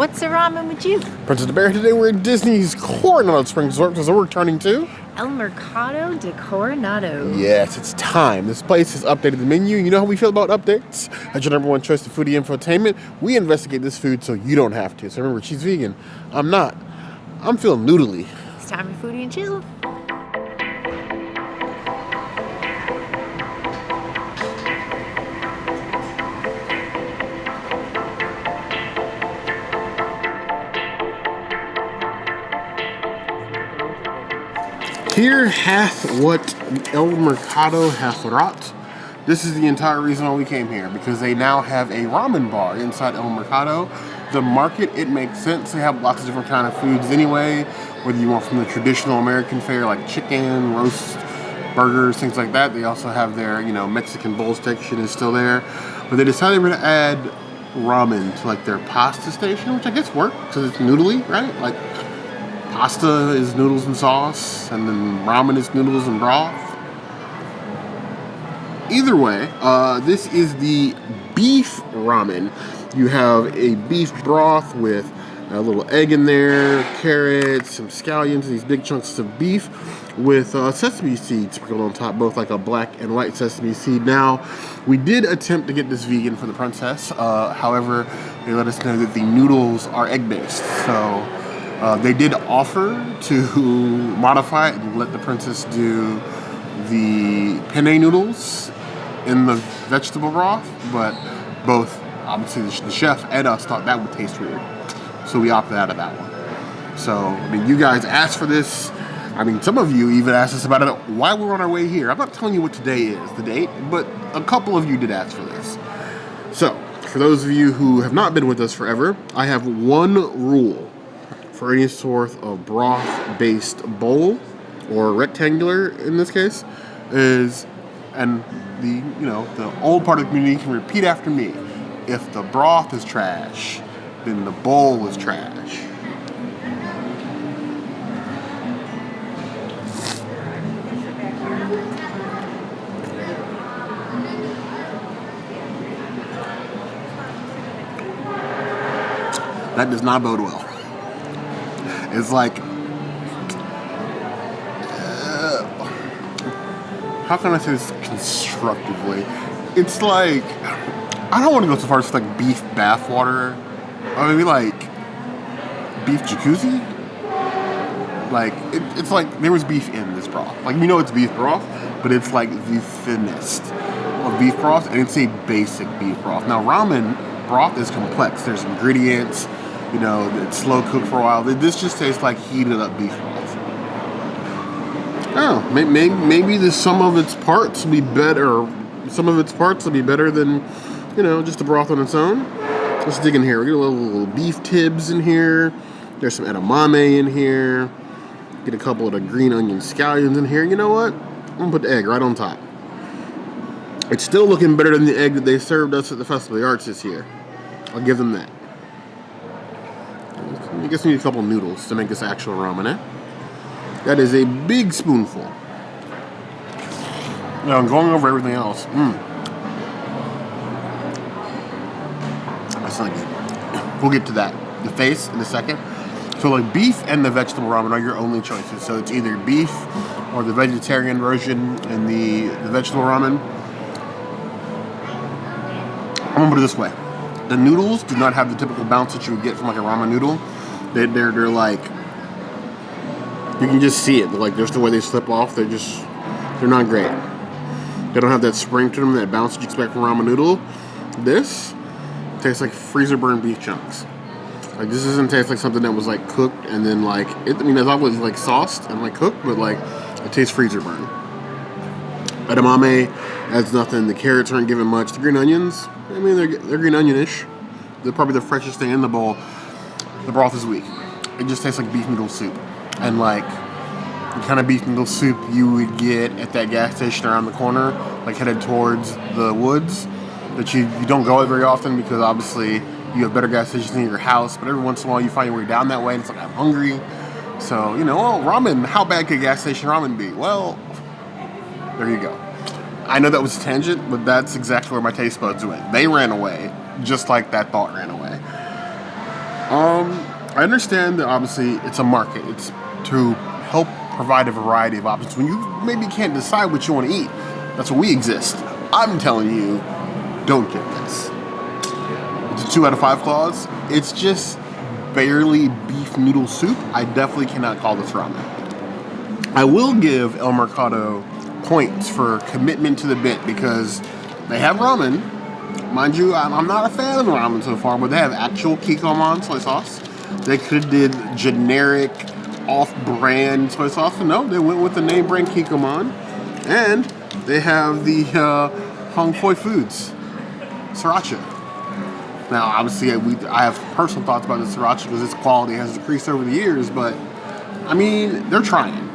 What's the ramen with you? Princess the Bear. Today we're at Disney's Coronado Springs Resort, so we're returning to El Mercado de Coronado. Yes, it's time. This place has updated the menu. You know how we feel about updates? As your number one choice of foodie infotainment, we investigate this food so you don't have to. So remember, she's vegan. I'm not. I'm feeling noodly. It's time for foodie and chill. Here hath what El Mercado hath wrought. This is the entire reason why we came here, because they now have a ramen bar inside El Mercado. The market, it makes sense. They have lots of different kind of foods anyway, whether you want from the traditional American fare like chicken, roast, burgers, things like that. They also have their, Mexican bowl section is still there. But they decided they were going to add ramen to like their pasta station, which I guess worked because it's noodly, right? Like pasta is noodles and sauce, and then ramen is noodles and broth. Either way, this is the beef ramen. You have a beef broth with a little egg in there, carrots, some scallions, these big chunks of beef with sesame seeds sprinkled on top, both like a black and white sesame seed. Now, we did attempt to get this vegan for the princess. However, they let us know that the noodles are egg-based. So they did offer to modify it and let the princess do the penne noodles in the vegetable broth, but both, obviously, the chef and us thought that would taste weird. So we opted out of that one. So, you guys asked for this. Some of you even asked us about it while we were on our way here. I'm not telling you what today is, the date, but a couple of you did ask for this. So, for those of you who have not been with us forever, I have one rule for any sort of broth-based bowl, or rectangular in this case, is, and the old part of the community can repeat after me, if the broth is trash, then the bowl is trash. That does not bode well. It's like, how can I say this constructively? It's like, I don't want to go so far as like beef bath water. Maybe like beef jacuzzi. Like it's like there was beef in this broth. Like it's beef broth, but it's like the thinnest of beef broth, and it's a basic beef broth. Now ramen broth is complex. There's ingredients. It's slow cooked for a while. This just tastes like heated up beef broth. Oh, maybe the sum of its parts will be better. Some of its parts will be better than, just the broth on its own. Let's dig in here. We get a little beef tibs in here. There's some edamame in here. Get a couple of the green onion scallions in here. You know what? I'm gonna put the egg right on top. It's still looking better than the egg that they served us at the Festival of the Arts this year. I'll give them that. I guess we need a couple noodles to make this actual ramen, eh? That is a big spoonful. Now I'm going over everything else. That's not good. We'll get to that. The face in a second. So like beef and the vegetable ramen are your only choices. So it's either beef or the vegetarian version and the vegetable ramen. I'm gonna put it this way. The noodles do not have the typical bounce that you would get from like a ramen noodle. They're like, you can just see it. Like just the way they slip off, they're not great. They don't have that spring to them, that bounce that you expect from ramen noodle. This tastes like freezer burned beef chunks. Like this doesn't taste like something that was like cooked and then like it's always like sauced and like cooked, but like it tastes freezer burned. Edamame adds nothing. The carrots aren't giving much. The green onions, they're green onion-ish. They're probably the freshest thing in the bowl. The broth is weak. It just tastes like beef noodle soup. And like the kind of beef noodle soup you would get at that gas station around the corner, like headed towards the woods, that you don't go it very often because obviously you have better gas stations in your house, but every once in a while you find your way down that way and it's like, I'm hungry. So, ramen, how bad could gas station ramen be? Well, there you go. I know that was a tangent, but that's exactly where my taste buds went. They ran away, just like that thought ran away. I understand that obviously it's a market. It's to help provide a variety of options. When you maybe can't decide what you want to eat, that's where we exist. I'm telling you, don't get this. It's a 2 out of 5 clause. It's just barely beef noodle soup. I definitely cannot call this ramen. I will give El Mercado points for commitment to the bit because they have ramen. Mind you, I'm not a fan of the ramen so far, but they have actual kikkoman soy sauce. They could have did generic, off-brand soy sauce, but no, they went with the name brand kikkoman. And they have the Hong Foi Foods sriracha. Now, obviously, I have personal thoughts about the sriracha because its quality has decreased over the years, but I mean, they're trying.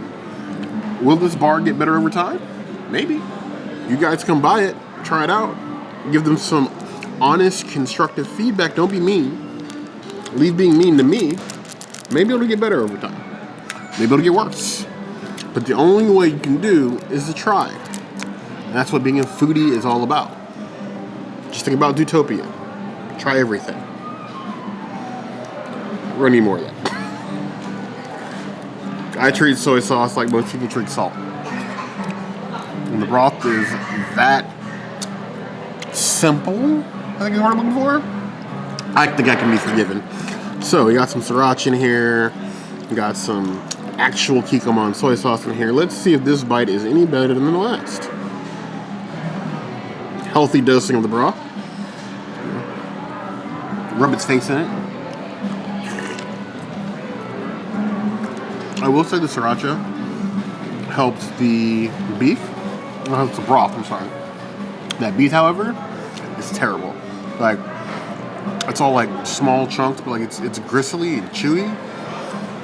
Will this bar get better over time? Maybe. You guys come buy it, try it out, give them some honest, constructive feedback. Don't be mean. Leave being mean to me. Maybe it'll get better over time. Maybe it'll get worse. But the only way you can do is to try. And that's what being a foodie is all about. Just think about Zootopia. Try everything. We're gonna need more of that. I treat soy sauce like most people treat salt. And the broth is that simple, I think is what I'm looking for. I think I can be forgiven. So we got some sriracha in here. We got some actual kikkoman soy sauce in here. Let's see if this bite is any better than the last. Healthy dosing of the broth. Rub its face in it. I will say the sriracha helps the beef. Well, helps the broth, I'm sorry. That beef, however, is terrible. Like, it's all like small chunks, but like it's gristly and chewy.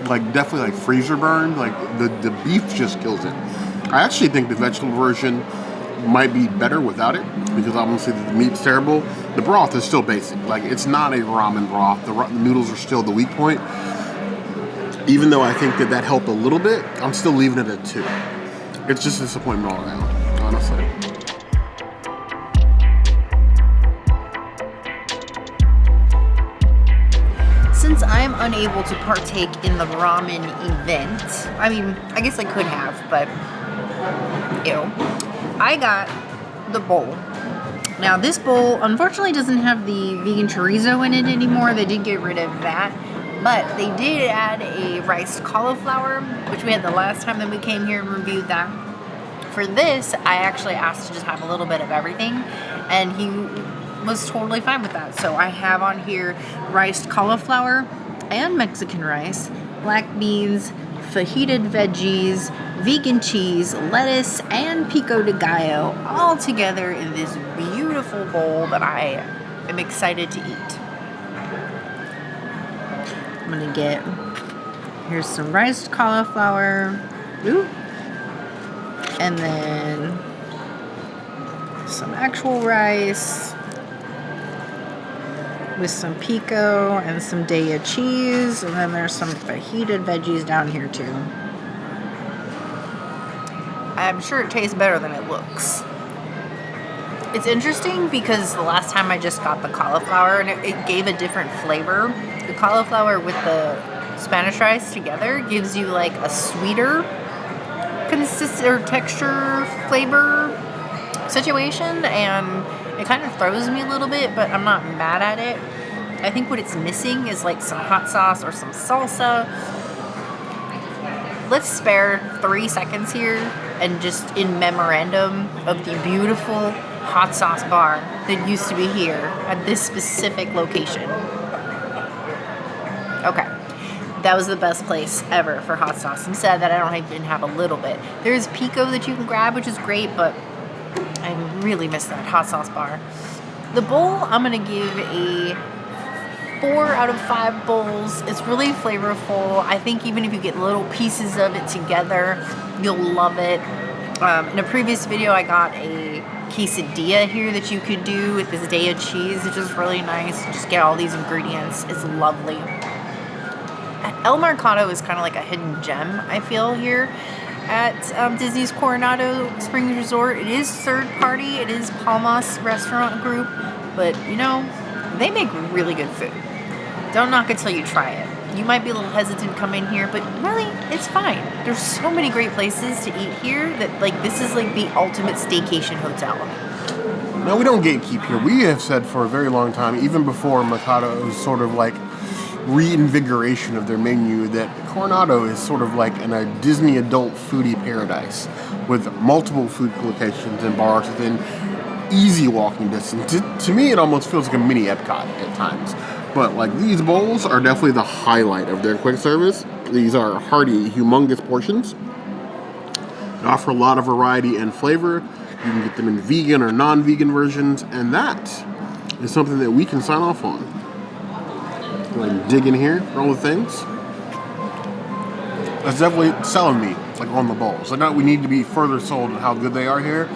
Like definitely like freezer burned. Like the beef just kills it. I actually think the vegetable version might be better without it because obviously the meat's terrible. The broth is still basic. Like it's not a ramen broth. The noodles are still the weak point. Even though I think that helped a little bit, I'm still leaving it at 2. It's just a disappointment all around, honestly. Since I'm unable to partake in the ramen event, I mean, I guess I could have, but ew. I got the bowl. Now this bowl unfortunately doesn't have the vegan chorizo in it anymore. They did get rid of that. But they did add a riced cauliflower, which we had the last time that we came here and reviewed that. For this, I actually asked to just have a little bit of everything, and he was totally fine with that. So I have on here riced cauliflower and Mexican rice, black beans, fajitas veggies, vegan cheese, lettuce, and pico de gallo, all together in this beautiful bowl that I am excited to eat. I'm gonna get, here's some riced cauliflower, ooh, and then some actual rice with some pico and some Diaya cheese, and then there's some fajita veggies down here too. I'm sure it tastes better than it looks. It's interesting because the last time I just got the cauliflower and it gave a different flavor. The cauliflower with the Spanish rice together gives you like a sweeter texture flavor situation, and it kind of throws me a little bit, but I'm not mad at it. I think what it's missing is like some hot sauce or some salsa. Let's spare 3 seconds here and just in memorandum of the beautiful hot sauce bar that used to be here at this specific location. Okay, that was the best place ever for hot sauce. I'm sad that I don't even have a little bit. There's Pico that you can grab, which is great, but I really miss that hot sauce bar. The bowl, I'm gonna give a 4 out of 5 bowls. It's really flavorful. I think even if you get little pieces of it together, you'll love it. In a previous video, I got a quesadilla here that you could do with this Diaya cheese, which is really nice. Just get all these ingredients. It's lovely. El Mercado is kind of like a hidden gem, I feel, here at Disney's Coronado Springs Resort. It is third party. It is Palmas Restaurant Group, but you know, they make really good food. Don't knock it till you try it. You might be a little hesitant to come in here, but really, it's fine. There's so many great places to eat here that, like, this is like the ultimate staycation hotel. Now, we don't gatekeep here. We have said for a very long time, even before Mercado's sort of like reinvigoration of their menu, that Coronado is sort of like a Disney adult foodie paradise with multiple food locations and bars within easy walking distance. To me, it almost feels like a mini Epcot at times. But like, these bowls are definitely the highlight of their quick service. These are hearty, humongous portions. They offer a lot of variety and flavor. You can get them in vegan or non-vegan versions, and that is something that we can sign off on. Go ahead and dig in here for all the things. That's definitely selling me, like, on the bowls. Like, we need to be further sold on how good they are here.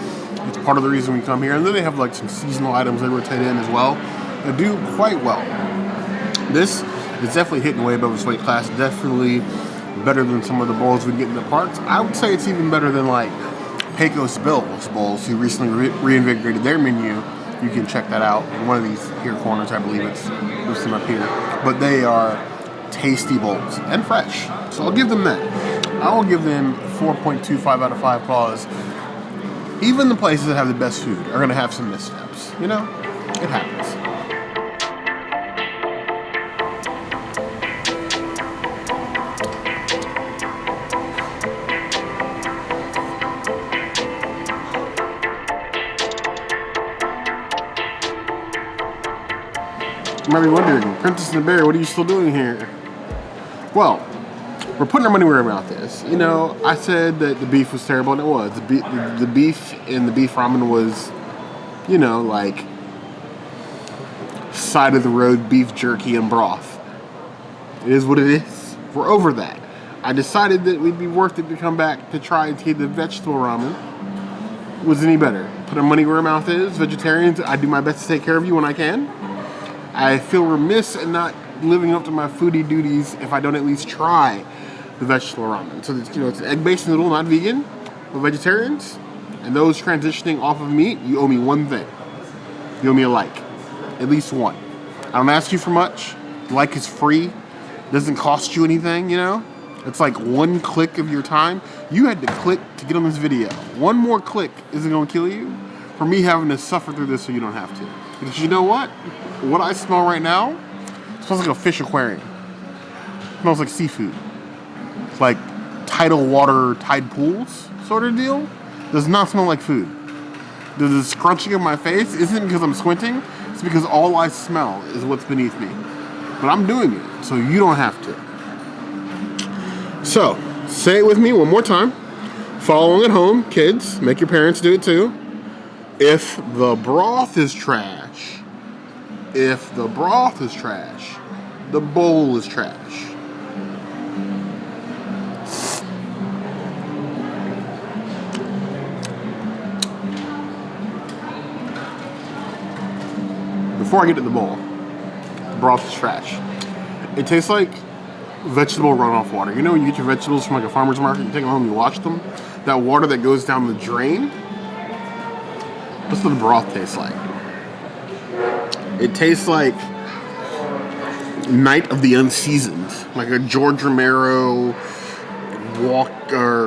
It's part of the reason we come here. And then they have like some seasonal items they rotate in as well. They do quite well. This is definitely hitting way above its weight class. Definitely better than some of the bowls we get in the parks. I would say it's even better than like Pico's bowls, who recently reinvigorated their menu. You can check that out in one of these here corners. I believe it's listed up here. But they are tasty bowls and fresh. So I'll give them that. I will give them 4.25 out of 5 claws. Even the places that have the best food are going to have some missteps. You know, it happens. You might be wondering, Princess and the Bear, what are you still doing here? Well, we're putting our money where our mouth is. You know, I said that the beef was terrible, and it was. The beef in the beef ramen was, you know, like side of the road beef jerky and broth. It is what it is. We're over that. I decided that it would be worth it to come back to try and see the vegetable ramen was any better. Put our money where our mouth is. Vegetarians, I do my best to take care of you when I can. I feel remiss in not living up to my foodie duties if I don't at least try the vegetable ramen. So it's, you know, it's an egg-based noodle, not vegan, for vegetarians. And those transitioning off of meat, you owe me one thing. You owe me a like. At least one. I don't ask you for much. Like is free. It doesn't cost you anything, you know? It's like one click of your time. You had to click to get on this video. One more click isn't going to kill you. For me having to suffer through this so you don't have to. Because you know what? What I smell right now smells like a fish aquarium. It smells like seafood. It's like tidal water, tide pools sort of deal. Does not smell like food. The scrunching of my face isn't because I'm squinting. It's because all I smell is what's beneath me. But I'm doing it, so you don't have to. So, say it with me one more time. Follow along at home, kids. Make your parents do it too. If the broth is trash, the bowl is trash. Before I get to the bowl, the broth is trash. It tastes like vegetable runoff water. You know when you get your vegetables from like a farmer's market, you take them home, you wash them? That water that goes down the drain? That's what the broth tastes like. It tastes like Night of the Unseasoned, like a George Romero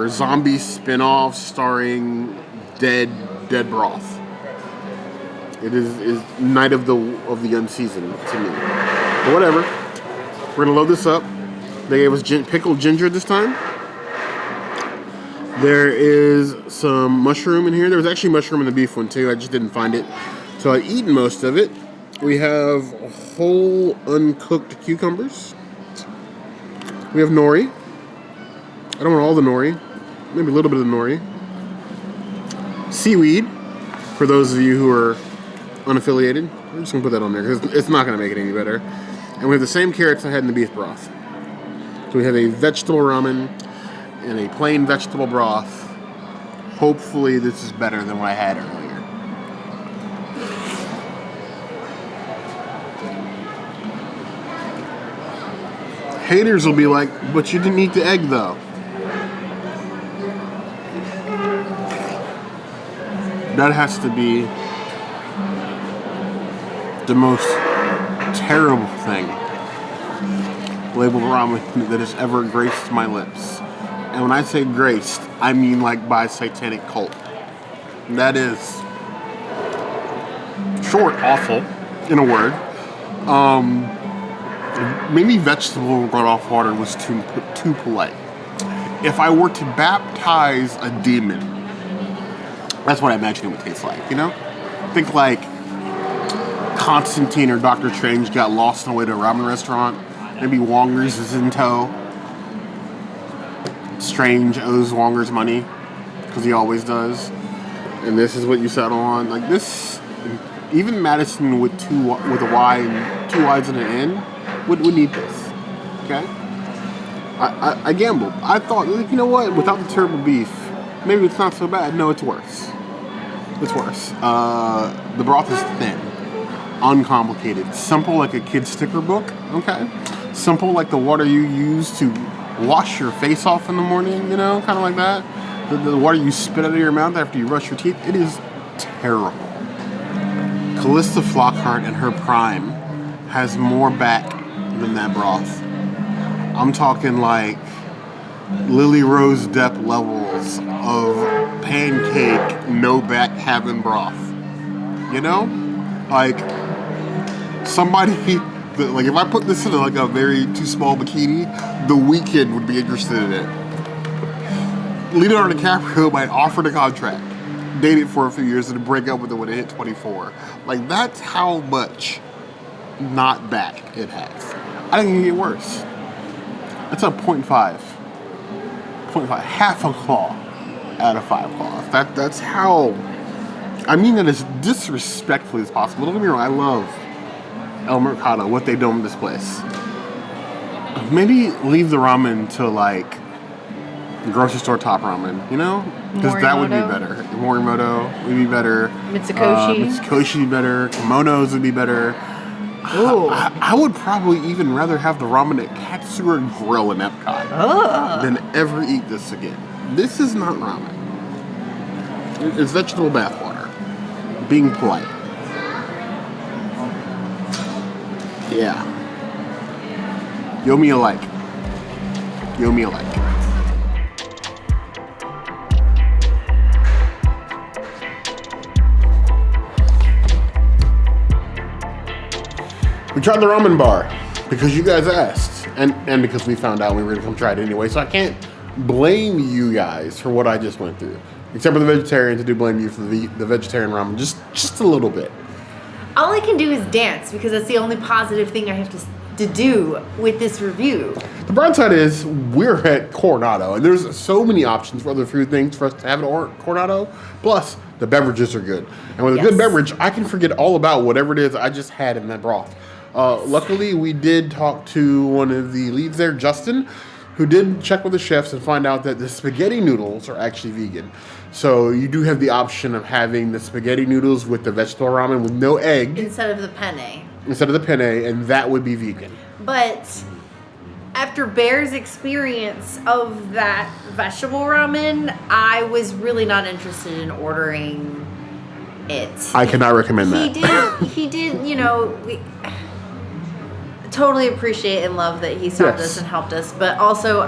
zombie spin-off starring dead broth. It is Night of the Unseasoned to me. But whatever. We're gonna load this up. They gave us pickled ginger this time. There is some mushroom in here. There was actually mushroom in the beef one too. I just didn't find it. So I've eaten most of it. We have whole uncooked cucumbers. We have nori. I don't want all the nori. Maybe a little bit of the nori. Seaweed, for those of you who are unaffiliated. I'm just going to put that on there because it's not going to make it any better. And we have the same carrots I had in the beef broth. So we have a vegetable ramen and a plain vegetable broth. Hopefully this is better than what I had earlier. Haters will be like, but you didn't eat the egg though. That has to be the most terrible thing labeled ramen that has ever graced my lips. And when I say graced, I mean like by satanic cult. That is short, awful, in a word. Maybe vegetable runoff water was too polite. If I were to baptize a demon, that's what I imagine it would taste like, you know? Think like Constantine or Doctor Strange got lost on the way to a ramen restaurant. Maybe Wongers is in tow. Strange owes Wongers money, because he always does. And this is what you settle on. Like this, even Madison with a Y and 2 Y's and an N would need this. Okay? I gambled. I thought, you know what? Without the turbo beef, maybe it's not so bad. No, it's worse. It's worse. The broth is thin, uncomplicated, simple like a kid's sticker book. Okay? Simple like the water you use to wash your face off in the morning, you know, kind of like that. The water you spit out of your mouth after you brush your teeth. It is terrible. Callista Flockhart in her prime has more back than that broth. I'm talking like Lily Rose Depp levels of pancake, no back having broth. You know? Like, somebody, like if I put this in like a very too small bikini, The Weeknd would be interested in it. Leonardo DiCaprio might offer the contract, date it for a few years, and break up with it when it hit 24. Like, that's how much not back it has. I think it can get worse. That's a 0.5. 0.5. Half a claw out of 5 claws. That's how... I mean that as disrespectfully as possible. Don't get me wrong, I love El Mercado, what they do in this place. Maybe leave the ramen to, like, grocery store top ramen, you know? Because that would be better. Morimoto would be better. Mitsukoshi would be better. Kimonos would be better. I would probably even rather have the ramen at Katsura Grill in Epcot than ever eat this again. This is not ramen. It's vegetable bathwater. Being polite. Yeah. Yo me alike. Yo me alike. We tried the ramen bar because you guys asked, and because we found out we were going to come try it anyway, so I can't blame you guys for what I just went through. Except for the vegetarians, I do blame you for the vegetarian ramen, just a little bit. All I can do is dance because that's the only positive thing I have to do with this review. The bright side is we're at Coronado, and there's so many options for other food things for us to have at Coronado. Plus, the beverages are good. And with a good beverage, I can forget all about whatever it is I just had in that broth. Luckily, we did talk to one of the leads there, Justin, who did check with the chefs and find out that the spaghetti noodles are actually vegan. So you do have the option of having the spaghetti noodles with the vegetable ramen with no egg. Instead of the penne. And that would be vegan. But after Bear's experience of that vegetable ramen, I was really not interested in ordering it. I cannot recommend that. He did, you know, we totally appreciate and love that he stopped us and helped us, but also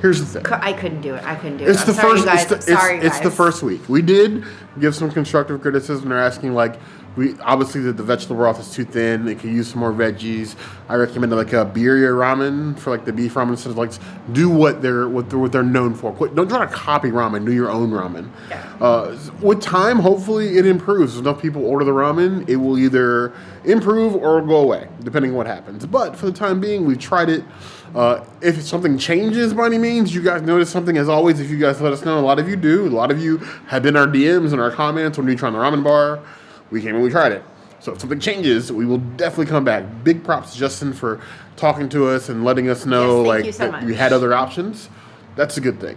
here's the thing. I couldn't do it. It's the first week. We did give some constructive criticism. They're asking, like, obviously the vegetable broth is too thin. It could use some more veggies. I recommended like a birria ramen for like the beef ramen instead of like do what they're known for. Don't try to copy ramen. Do your own ramen. Yeah. With time, hopefully it improves. If enough people order the ramen, it will either improve or go away, depending on what happens. But for the time being, we've tried it. If something changes by any means, you guys notice something, as always, if you guys let us know. A lot of you do. A lot of you have been in our DMs and our comments when we tried the ramen bar. We came and we tried it. So if something changes, we will definitely come back. Big props to Justin for talking to us and letting us know that we had other options. That's a good thing.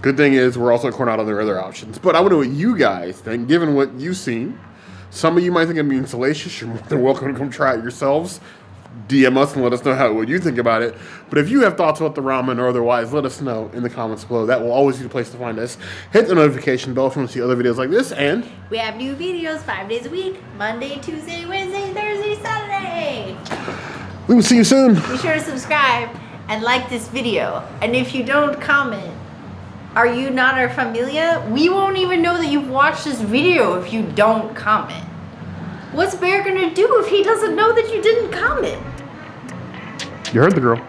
Good thing is we're also at Coronado, there are other options. But I want to know what you guys think, given what you've seen. Some of you might think I'm being salacious. You're more than welcome to come try it yourselves. DM us and let us know what you think about it. But if you have thoughts about the ramen or otherwise, let us know in the comments below. That will always be the place to find us. Hit the notification bell if you want to see other videos like this. And we have new videos 5 days a week. Monday, Tuesday, Wednesday, Thursday, Saturday. We will see you soon. Be sure to subscribe and like this video. And if you don't comment, are you not our familia? We won't even know that you've watched this video if you don't comment. What's Bear gonna do if he doesn't know that you didn't comment? You heard the girl.